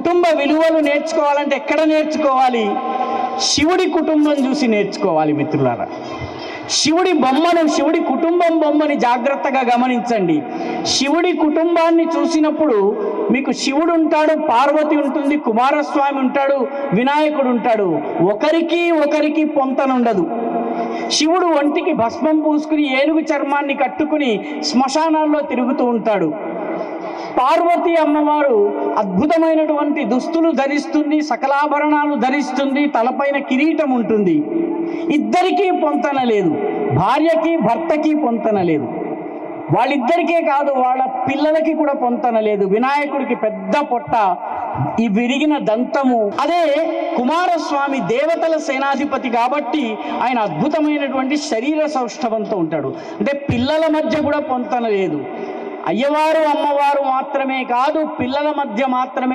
కుటుంబ విలువలు నేర్చుకోవాలంటే ఎక్కడ నేర్చుకోవాలి? శివుడి కుటుంబం చూసి నేర్చుకోవాలి మిత్రులారా. శివుడి బొమ్మను, శివుడి కుటుంబం బొమ్మని జాగ్రత్తగా గమనించండి. శివుడి కుటుంబాన్ని చూసినప్పుడు మీకు శివుడు ఉంటాడు, పార్వతి ఉంటుంది, కుమారస్వామి ఉంటాడు, వినాయకుడు ఉంటాడు. ఒకరికి పొంతనుండదు. శివుడు ఒంటికి భస్మం పూసుకుని ఏనుగు చర్మాన్ని కట్టుకుని శ్మశానాల్లో తిరుగుతూ ఉంటాడు. పార్వతి అమ్మవారు అద్భుతమైనటువంటి దుస్తులు ధరిస్తుంది, సకలాభరణాలు ధరిస్తుంది, తలపైన కిరీటం ఉంటుంది. ఇద్దరికీ పొంతన లేదు, భార్యకి భర్తకి పొంతన లేదు. వాళ్ళిద్దరికే కాదు, వాళ్ళ పిల్లలకి కూడా పొంతన లేదు. వినాయకుడికి పెద్ద పొట్ట, ఈ విరిగిన దంతము. అదే కుమారస్వామి దేవతల సేనాధిపతి కాబట్టి ఆయన అద్భుతమైనటువంటి శరీర సౌష్ఠవంతో ఉంటాడు. అంటే పిల్లల మధ్య కూడా పొంతన లేదు. అయ్యవారు అమ్మవారు మాత్రమే కాదు, పిల్లల మధ్య మాత్రమే